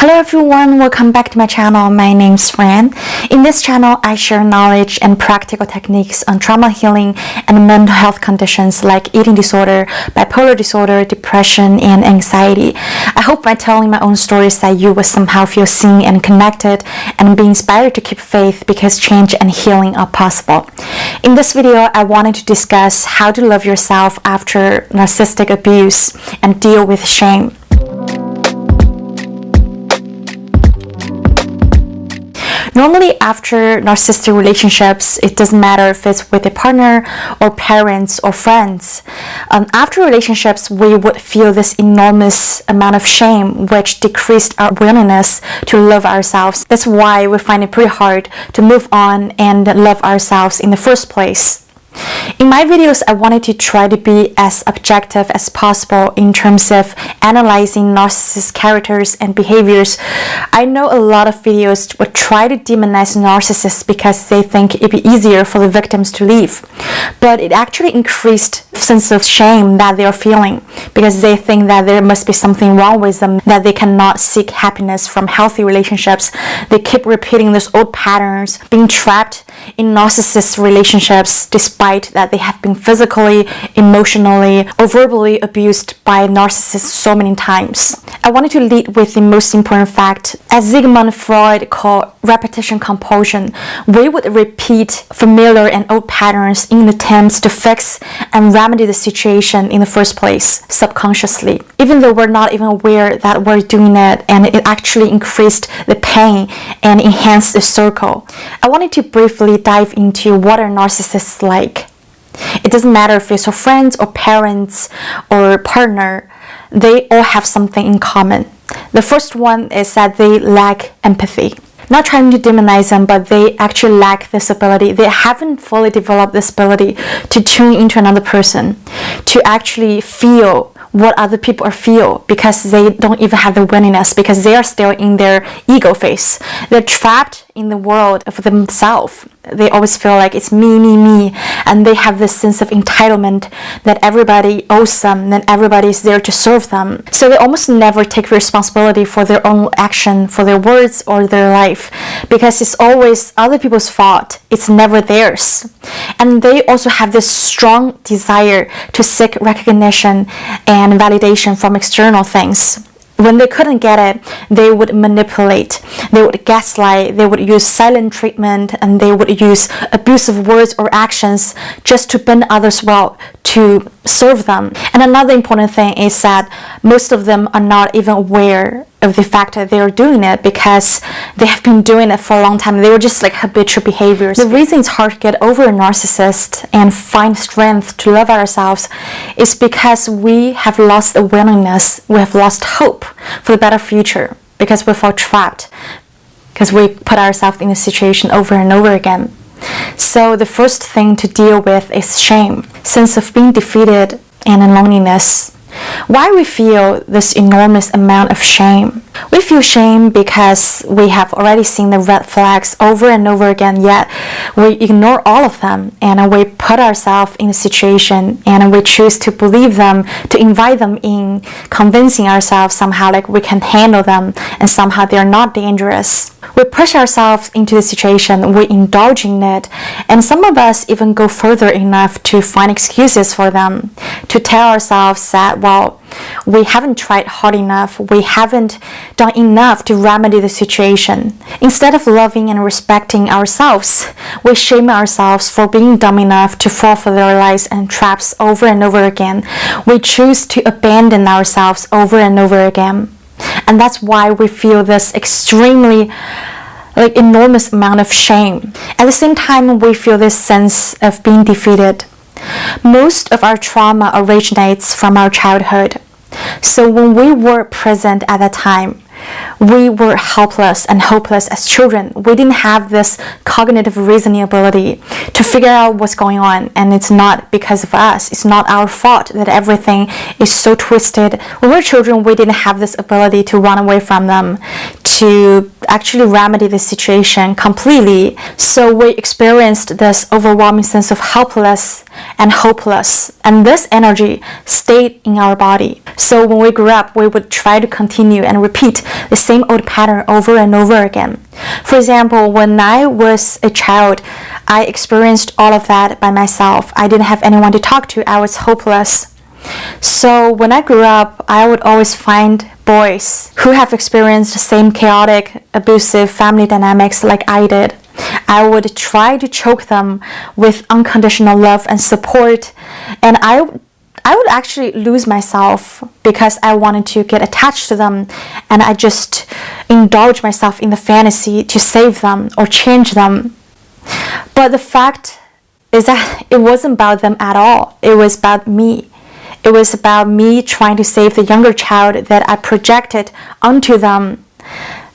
Hello everyone, welcome back to my channel. My name's Fran. In this channel, I share knowledge and practical techniques on trauma healing and mental health conditions like eating disorder, bipolar disorder, depression, and anxiety. I hope by telling my own stories that you will somehow feel seen and connected and be inspired to keep faith because change and healing are possible. In this video, I wanted to discuss how to love yourself after narcissistic abuse and deal with shame. Normally, after narcissistic relationships, it doesn't matter if it's with a partner or parents or friends. After relationships, we would feel this enormous amount of shame, which decreased our willingness to love ourselves. That's why we find it pretty hard to move on and love ourselves in the first place. In my videos, I wanted to try to be as objective as possible in terms of analyzing narcissist characters and behaviors. I know a lot of videos would try to demonize narcissists because they think it'd be easier for the victims to leave. But it actually increased the sense of shame that they are feeling because they think that there must be something wrong with them, that they cannot seek happiness from healthy relationships. They keep repeating those old patterns, being trapped in narcissist relationships despite that they have been physically, emotionally, or verbally abused by narcissists so many times. I wanted to lead with the most important fact. As Sigmund Freud called repetition compulsion, we would repeat familiar and old patterns in attempts to fix and remedy the situation in the first place, subconsciously. Even though we're not even aware that we're doing it, and it actually increased the pain and enhanced the circle. I wanted to briefly dive into what are narcissists like. It doesn't matter if it's your friends or parents or partner, they all have something in common. The first one is that they lack empathy. Not trying to demonize them, but they actually lack this ability. They haven't fully developed this ability to tune into another person, to actually feel what other people feel, because they don't even have the willingness, because they are still in their ego phase. They're trapped in the world of themselves. They always feel like it's me, and they have this sense of entitlement that everybody owes them, that everybody is there to serve them. So they almost never take responsibility for their own action, for their words or their life, because it's always other people's fault. It's never theirs. And they also have this strong desire to seek recognition and validation from external things. When they couldn't get it, they would manipulate, they would gaslight, they would use silent treatment, and they would use abusive words or actions just to bend others well, to serve them. And another important thing is that most of them are not even aware of the fact that they are doing it because they have been doing it for a long time. They were just like habitual behaviors. The reason it's hard to get over a narcissist and find strength to love ourselves is because we have lost the willingness, we have lost hope for the better future, because we felt trapped, because we put ourselves in a situation over and over again. So the first thing to deal with is shame, sense of being defeated, and loneliness. Why we feel this enormous amount of shame? We feel shame because we have already seen the red flags over and over again, yet we ignore all of them, and we put ourselves in a situation and we choose to believe them, to invite them in, convincing ourselves somehow like we can handle them and somehow they're not dangerous. We push ourselves into the situation, we indulge in it, and some of us even go further enough to find excuses for them, to tell ourselves that, well, we haven't tried hard enough, we haven't done enough to remedy the situation. Instead of loving and respecting ourselves, we shame ourselves for being dumb enough to fall for their lies and traps over and over again. We choose to abandon ourselves over and over again. And that's why we feel this extremely enormous amount of shame. At the same time, we feel this sense of being defeated. Most of our trauma originates from our childhood. So when we were present at that time, we were helpless and hopeless as children. We didn't have this cognitive reasoning ability to figure out what's going on, and it's not because of us. It's not our fault that everything is so twisted. When we were children, we didn't have this ability to run away from them, to actually remedy the situation completely. So we experienced this overwhelming sense of helpless and hopeless, and this energy stayed in our body. So when we grew up, we would try to continue and repeat the same old pattern over and over again. For example, when I was a child, I experienced all of that by myself. I didn't have anyone to talk to. I was hopeless. So when I grew up, I would always find boys who have experienced the same chaotic, abusive family dynamics like I did. I would try to choke them with unconditional love and support, and I would actually lose myself because I wanted to get attached to them, and I just indulge myself in the fantasy to save them or change them. But the fact is that it wasn't about them at all. It was about me. It was about me trying to save the younger child that I projected onto them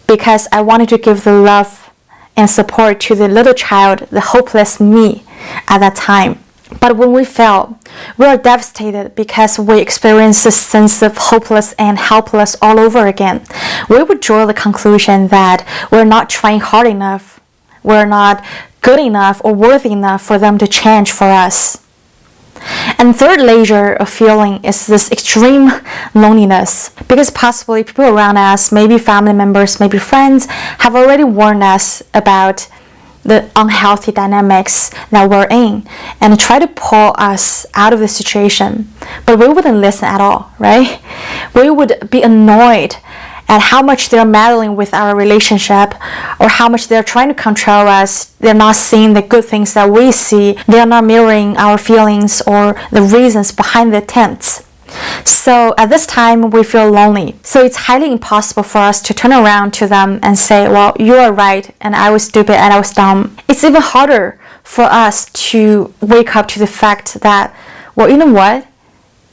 because I wanted to give the love and support to the little child, the hopeless me at that time. But when we fail, we are devastated because we experience this sense of hopeless and helpless all over again. We would draw the conclusion that we're not trying hard enough, we're not good enough or worthy enough for them to change for us. And third layer of feeling is this extreme loneliness, because possibly people around us, maybe family members, maybe friends, have already warned us about the unhealthy dynamics that we're in and try to pull us out of the situation. But we wouldn't listen at all, right? We would be annoyed at how much they're meddling with our relationship or how much they're trying to control us. They're not seeing the good things that we see. They're not mirroring our feelings or the reasons behind the attempts. So at this time, we feel lonely. So it's highly impossible for us to turn around to them and say, well, you are right, and I was stupid and I was dumb. It's even harder for us to wake up to the fact that, well, you know what?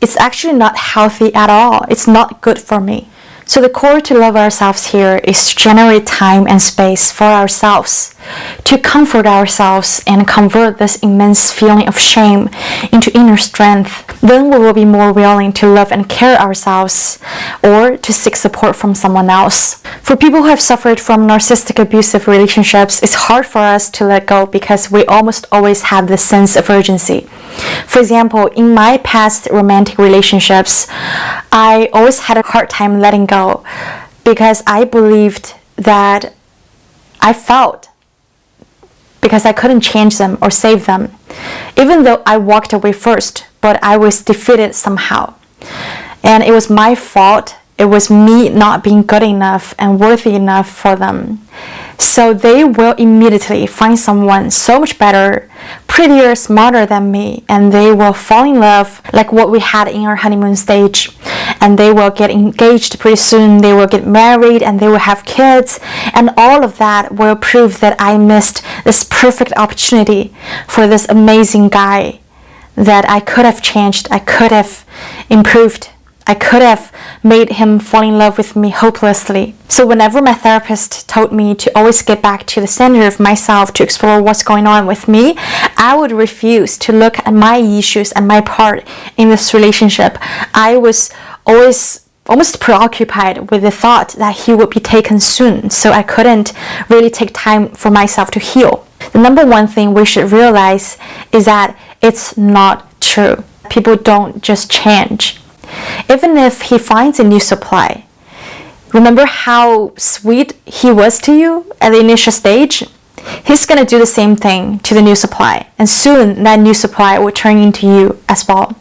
It's actually not healthy at all. It's not good for me. So the core to love ourselves here is to generate time and space for ourselves, to comfort ourselves and convert this immense feeling of shame into inner strength. Then we will be more willing to love and care ourselves or to seek support from someone else. For people who have suffered from narcissistic abusive relationships, it's hard for us to let go because we almost always have this sense of urgency. For example, in my past romantic relationships, I always had a hard time letting go because I believed that I felt because I couldn't change them or save them, even though I walked away first, but I was defeated somehow. And it was my fault. It was me not being good enough and worthy enough for them. So they will immediately find someone so much better, prettier, smarter than me, and they will fall in love like what we had in our honeymoon stage. And they will get engaged pretty soon, they will get married, and they will have kids. And all of that will prove that I missed this perfect opportunity for this amazing guy that I could have changed, I could have improved. I could have made him fall in love with me hopelessly. So whenever my therapist told me to always get back to the center of myself to explore what's going on with me, I would refuse to look at my issues and my part in this relationship. I was always almost preoccupied with the thought that he would be taken soon, so I couldn't really take time for myself to heal. The number one thing we should realize is that it's not true. People don't just change. Even if he finds a new supply, remember how sweet he was to you at the initial stage? He's going to do the same thing to the new supply, and soon that new supply will turn into you as well.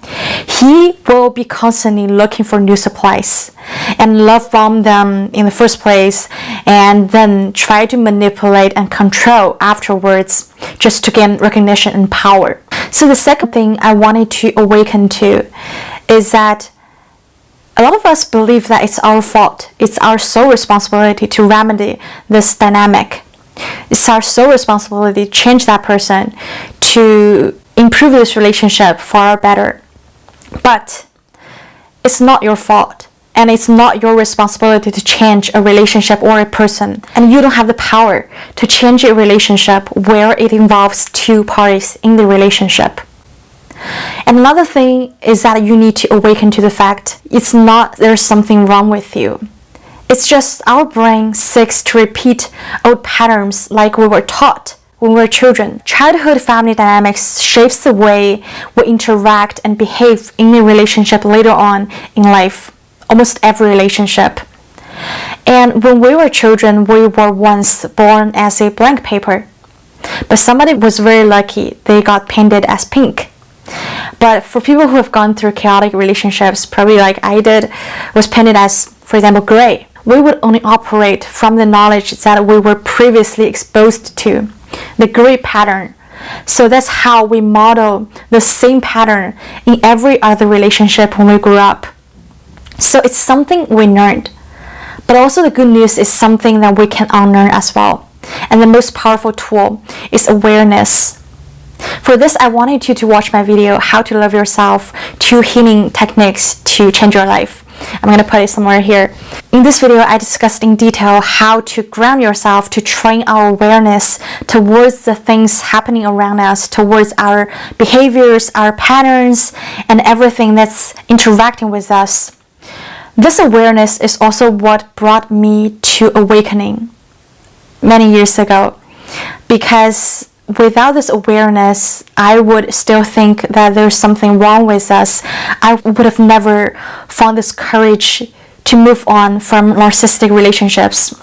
He will be constantly looking for new supplies and love bomb them in the first place, and then try to manipulate and control afterwards just to gain recognition and power. So the second thing I wanted to awaken to is that a lot of us believe that it's our fault. It's our sole responsibility to remedy this dynamic. It's our sole responsibility to change that person, to improve this relationship for our better. But it's not your fault, and it's not your responsibility to change a relationship or a person. And you don't have the power to change a relationship where it involves two parties in the relationship. And another thing is that you need to awaken to the fact it's not there's something wrong with you. It's just our brain seeks to repeat old patterns like we were taught when we were children. Childhood family dynamics shapes the way we interact and behave in a relationship later on in life, almost every relationship. And when we were children, we were once born as a blank paper. But somebody was very lucky, they got painted as pink. But for people who have gone through chaotic relationships, probably like I did, was painted as, for example, gray. We would only operate from the knowledge that we were previously exposed to, the gray pattern. So that's how we model the same pattern in every other relationship when we grew up. So it's something we learned. But also the good news is something that we can unlearn as well. And the most powerful tool is awareness. For this, I wanted you to watch my video, How to Love Yourself, 2 healing techniques to change your life. I'm going to put it somewhere here. In this video, I discussed in detail how to ground yourself to train our awareness towards the things happening around us, towards our behaviors, our patterns, and everything that's interacting with us. This awareness is also what brought me to awakening many years ago, because without this awareness, I would still think that there's something wrong with us. I would have never found this courage to move on from narcissistic relationships.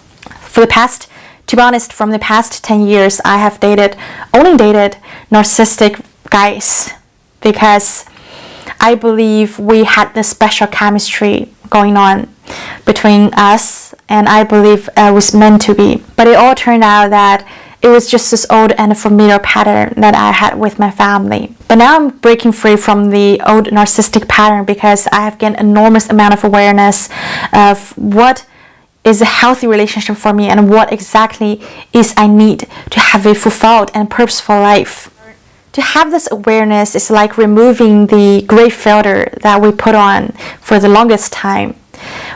To be honest, from the past 10 years, I have only dated narcissistic guys, because I believe we had this special chemistry going on between us, and I believe it was meant to be. But it all turned out that it was just this old and familiar pattern that I had with my family. But now I'm breaking free from the old narcissistic pattern, because I have gained enormous amount of awareness of what is a healthy relationship for me and what exactly is I need to have a fulfilled and purposeful life. To have this awareness is like removing the gray filter that we put on for the longest time.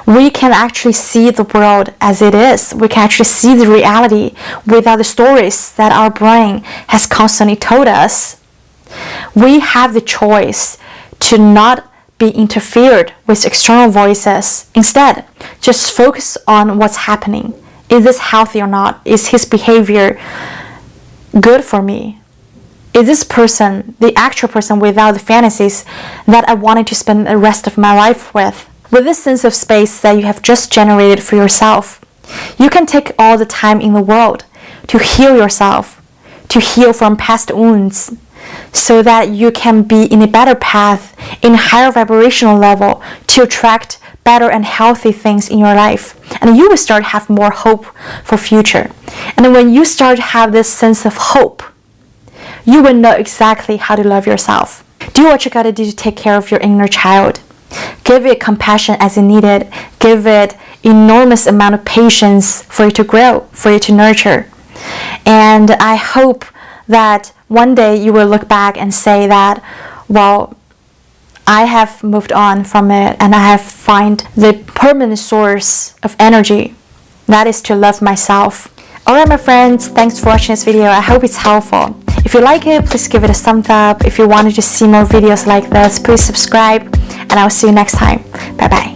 We can actually see the world as it is. We can actually see the reality without the stories that our brain has constantly told us. We have the choice to not be interfered with external voices. Instead, just focus on what's happening. Is this healthy or not? Is his behavior good for me? Is this person the actual person without the fantasies that I wanted to spend the rest of my life with? With this sense of space that you have just generated for yourself, you can take all the time in the world to heal yourself, to heal from past wounds, so that you can be in a better path, in a higher vibrational level, to attract better and healthy things in your life. And you will start to have more hope for future. And when you start to have this sense of hope, you will know exactly how to love yourself. Do what you gotta do to take care of your inner child. Give it compassion as it needed. Give it enormous amount of patience for it to grow, for it to nurture. And I hope that one day you will look back and say that, well, I have moved on from it and I have found the permanent source of energy. That is to love myself. Alright my friends, thanks for watching this video. I hope it's helpful. If you like it, please give it a thumbs up. If you wanted to see more videos like this, please subscribe, and I'll see you next time. Bye bye.